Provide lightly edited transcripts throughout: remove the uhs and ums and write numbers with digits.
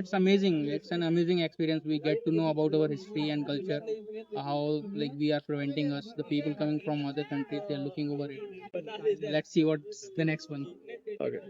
it's amazing. It's an amazing experience. We get to know about our history and culture, how like we are preventing us. The people coming from other countries, they are looking over it. Let's see what's the next one. Okay.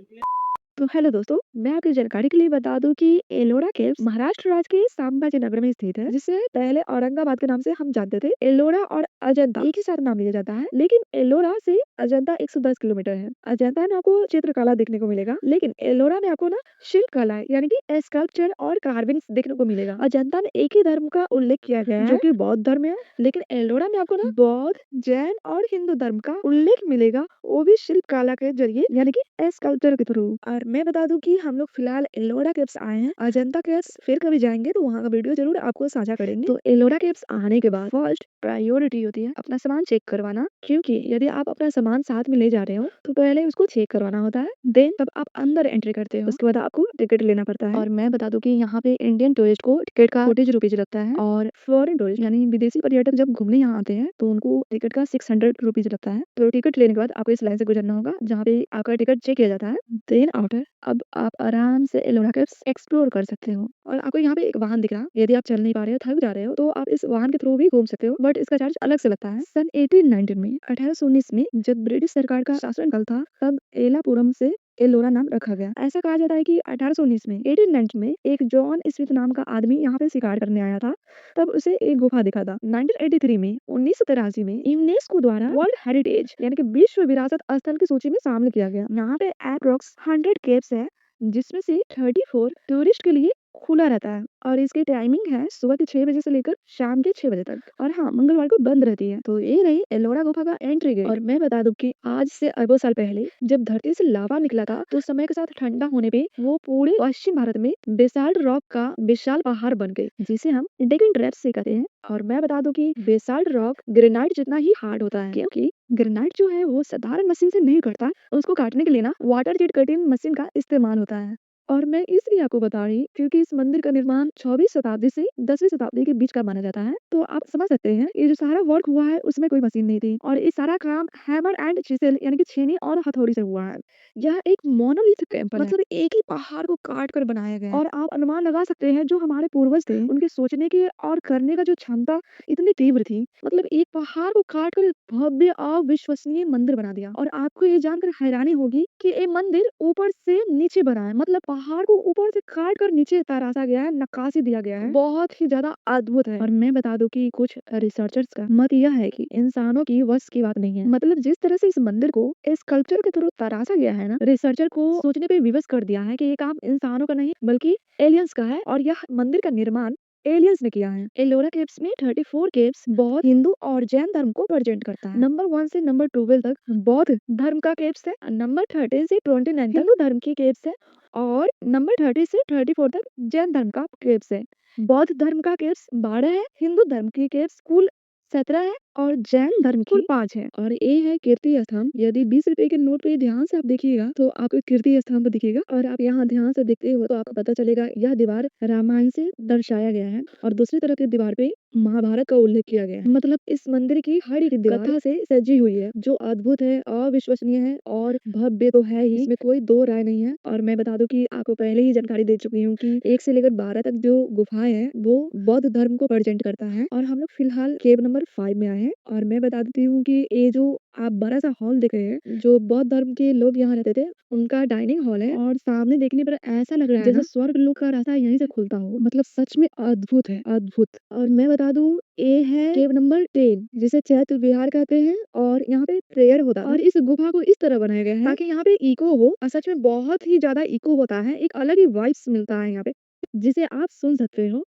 तो hello दोस्तों, मैं आपकी जानकारी के लिए बता दूं कि एलोरा केव्स महाराष्ट्र राज्य के संभाजीनगर में स्थित है, जिसे पहले औरंगाबाद के नाम से हम जानते थे। एलोरा और अजंता एक ही साथ नाम लिया जाता है, लेकिन एलोरा से अजंता 110 किलोमीटर है। अजंता में आपको चित्रकला देखने को मिलेगा, लेकिन एलोरा में आपको ना शिल्प कला यानी कि स्कल्पचर और कार्विंग्स देखने को मिलेगा। अजंता में एक ही धर्म का उल्लेख किया गया है, जो कि बौद्ध धर्म है, लेकिन एलोरा में आपको ना बौद्ध, जैन और हिंदू धर्म का उल्लेख मिलेगा, वो भी शिल्प कला के जरिए यानी कि स्कल्पचर के थ्रू। और मैं बता दूं कि हम लोग फिलहाल एलोरा केव्स आए हैं। अजंता केव्स फिर कभी जाएंगे तो वहाँ का वीडियो जरूर आपको साझा करेंगे। तो एलोरा केव्स आने के बाद फर्स्ट प्रायोरिटी होती है अपना सामान चेक करवाना, क्योंकि यदि आप अपना सामान साथ में ले जा रहे हो तो पहले उसको चेक करवाना होता है, देन तब आप अंदर एंट्री करते हो। उसके बाद आपको टिकट लेना पड़ता है। और मैं बता दूं कि यहाँ पे इंडियन टूरिस्ट को टिकट का 40 रुपीज लगता है, और फॉरेन टूरिस्ट यानी विदेशी पर्यटक जब घूमने यहाँ आते हैं तो उनको टिकट का 600 रुपीज लगता है। तो टिकट लेने के बाद आपको इस लाइन से गुजरना होगा जहाँ पे आपका टिकट चेक किया जाता है। देन आफ्टर अब आप आराम से एलोरा केव्स एक्सप्लोर कर सकते हो। और आपको यहाँ पे एक वाहन दिख रहा है, यदि आप चल नहीं पा रहे हो, थक जा रहे हो, तो आप इस वाहन के थ्रू भी घूम सकते हो, बट इसका चार्ज अलग से लगता है। सन 1819 में 1819 में जब ब्रिटिश सरकार का शासनकाल था, तब एलापुरम से एलोरा नाम रखा गया। ऐसा कहा जाता है कि 1819 में 1890 में एक जॉन स्मिथ नाम का आदमी यहाँ पे शिकार करने आया था, तब उसे एक गुफा दिखा था। 1983 में 1983 में यूनेस्को द्वारा वर्ल्ड हेरिटेज यानी कि विश्व विरासत स्थल की सूची में शामिल किया गया। यहाँ पे अप्रॉक्स 100 केव्स है, जिसमें से 34 टूरिस्ट के लिए खुला रहता है, और इसकी टाइमिंग है सुबह के 6 बजे से लेकर शाम के 6 बजे तक, और हाँ, मंगलवार को बंद रहती है। तो ये रही एलोरा गुफा का एंट्री गेट। और मैं बता दूं कि आज से अरबों साल पहले जब धरती से लावा निकला था, तो समय के साथ ठंडा होने पे वो पूरे पश्चिम भारत में बेसाल्ट रॉक का विशाल पहाड़ बन गए, जिसे हम डेक्कन ट्रैप्स से कहते हैं। और मैं बता दूं कि बेसाल्ट रॉक ग्रेनाइट जितना ही हार्ड होता है, क्योंकि ग्रेनाइट जो है वो साधारण मशीन से नहीं कटता, उसको काटने के लिए ना वाटर जेट कटिंग मशीन का इस्तेमाल होता है। और मैं इसलिए आपको बता रही क्योंकि इस मंदिर का निर्माण 24वीं शताब्दी से 10वीं शताब्दी के बीच का माना जाता है। तो आप समझ सकते हैं ये जो सारा वर्क हुआ है उसमें कोई मशीन नहीं थी, और ये सारा काम हैमर एंड चिसेल यानी कि छेनी और हथौड़ी से हुआ है। यह एक मोनोलिथिक टेम्पल मतलब एक ही पहाड़ को काट कर बनाया गया है। और आप अनुमान लगा सकते हैं जो हमारे पूर्वज थे उनके सोचने की और करने का जो क्षमता इतनी तीव्र थी, मतलब एक पहाड़ को काट कर भव्य अविश्वसनीय मंदिर बना दिया। और आपको ये जानकर हैरानी होगी कि ये मंदिर ऊपर से नीचे बना है, मतलब पहाड़ को ऊपर से काट कर नीचे तराशा गया है, नक्काशी दिया गया है, बहुत ही ज्यादा अद्भुत है। और मैं बता दूं कि कुछ रिसर्चर्स का मत यह है कि इंसानों की वश की बात नहीं है, मतलब जिस तरह से इस मंदिर को स्कल्पचर के थ्रू तराशा गया है ना, रिसर्चर को सोचने पे विवश कर दिया है कि ये काम इंसानों का नहीं बल्कि एलियंस का है, और यह मंदिर का निर्माण एलियंस ने किया है। एलोरा केव्स में 34 केव्स बौद्ध, हिंदू और जैन धर्म को प्रेजेंट करता है। नंबर 1 से नंबर 12 तक बौद्ध धर्म का केव्स है, नंबर 13 से 29 तक हिंदू धर्म की केव्स है, और नंबर 30 से 34 तक जैन धर्म का केव्स है। बौद्ध धर्म का केव्स 12 है, हिंदू धर्म की केव्स कुल 17 है, और जैन धर्म की कुल 5 है। और ये है कीर्ति स्तंभ। यदि 20 रुपए के नोट पे ध्यान से आप देखिएगा तो आपको कीर्ति स्तंभ दिखेगा, और आप यहाँ ध्यान से देखते हो तो आपको पता चलेगा यह दीवार रामायण से दर्शाया गया है, और दूसरी तरफ की दीवार पे महाभारत का उल्लेख किया गया है। मतलब इस मंदिर की हर एक दीवार कथा से सजी हुई है, जो अद्भुत है, अविश्वसनीय है और भव्य तो है ही, इसमें कोई दो राय नहीं है। और मैं बता दूं कि आपको पहले ही जानकारी दे चुकी हूँ कि 1 से लेकर 12 तक जो गुफाएं हैं वो बौद्ध धर्म को प्रेजेंट करता है, और हम लोग फिलहाल केव नंबर 5 में आए हैं। और मैं बता देती हूँ कि ये जो आप बड़ा सा हॉल देख रहे हैं, जो बौद्ध धर्म के लोग यहाँ रहते थे उनका डाइनिंग हॉल है, और सामने देखने पर ऐसा लग रहा है जैसे स्वर्ग लोक का रास्ता यहीं से खुलता हो, मतलब सच में अद्भुत है, अद्भुत। और मैं बता दूं ये है केव नंबर 10, जिसे चैत्य विहार कहते हैं, और यहाँ पे प्रेयर होता है। और इस गुफा को इस तरह बनाया गया है ताकि यहाँ पे इको हो, और सच में बहुत ही ज्यादा इको होता है, एक अलग ही वाइब्स मिलता है यहाँ पे, जिसे आप सुन सकते हो।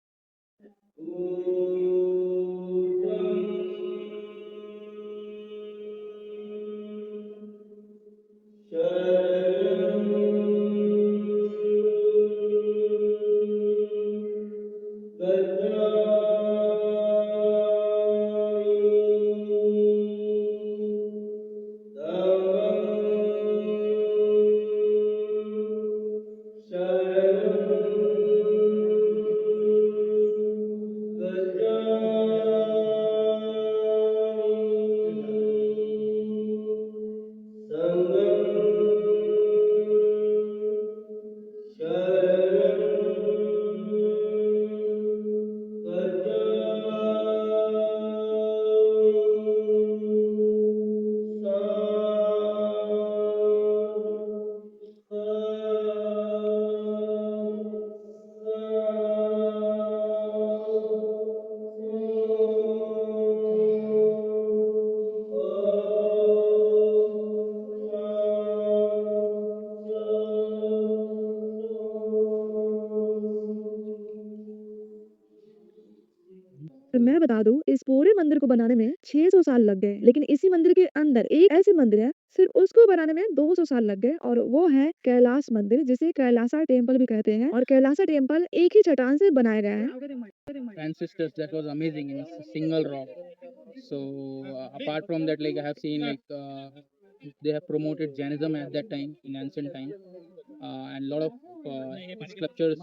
मैं बता दूं, इस पूरे मंदिर को बनाने में 600 साल लग गए, लेकिन इसी मंदिर के अंदर एक ऐसी मंदिर है, सिर्फ उसको बनाने में 200 साल लग गए, और वो है कैलाश मंदिर, जिसे कैलासा टेम्पल भी कहते हैं। और कैलासा टेम्पल एक ही चट्टान से बनाया गया है। Ancestors, that was amazing in a single rock. So apart from that, like I have seen they have promoted Jainism at that time in ancient time, and a lot of sculptures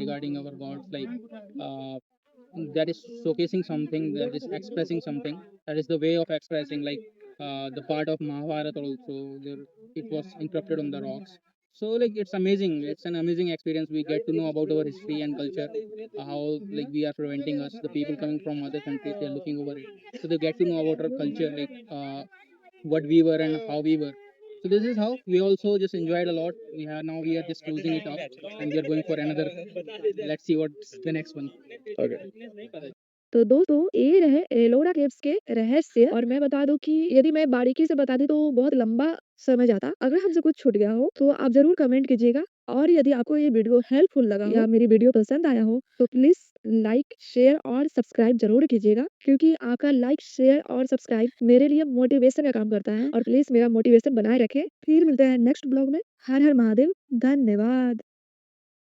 regarding our gods, uh, that is showcasing something, that is expressing something, that is the way of expressing, the part of Mahabharata also there, it was encrypted on the rocks. So like it's amazing, it's an amazing experience. We get to know about our history and culture, how like we are preventing us, the people coming from other countries, they're looking over it, so they get to know about our culture, what we were and how we were. So this is how we also just enjoyed a lot. We are just closing it up, and we are going for another. Let's see what's the next one. Okay. तो दोस्तों, ये रहे Ellora caves के रहस्य। और मैं बता दूं कि यदि मैं बारीकी से बताती तो बहुत लंबा समय जाता। अगर हमसे कुछ छूट गया हो तो आप जरूर कमेंट कीजिएगा, और यदि आपको ये वीडियो हेल्पफुल लगा या मेरी वीडियो पसंद आया हो तो प्लीज लाइक, शेयर और सब्सक्राइब जरूर कीजिएगा, क्योंकि आपका लाइक, शेयर और सब्सक्राइब मेरे लिए मोटिवेशन का काम करता है। और प्लीज मेरा मोटिवेशन बनाए रखें। फिर मिलते हैं नेक्स्ट ब्लॉग में। हर हर महादेव। धन्यवाद।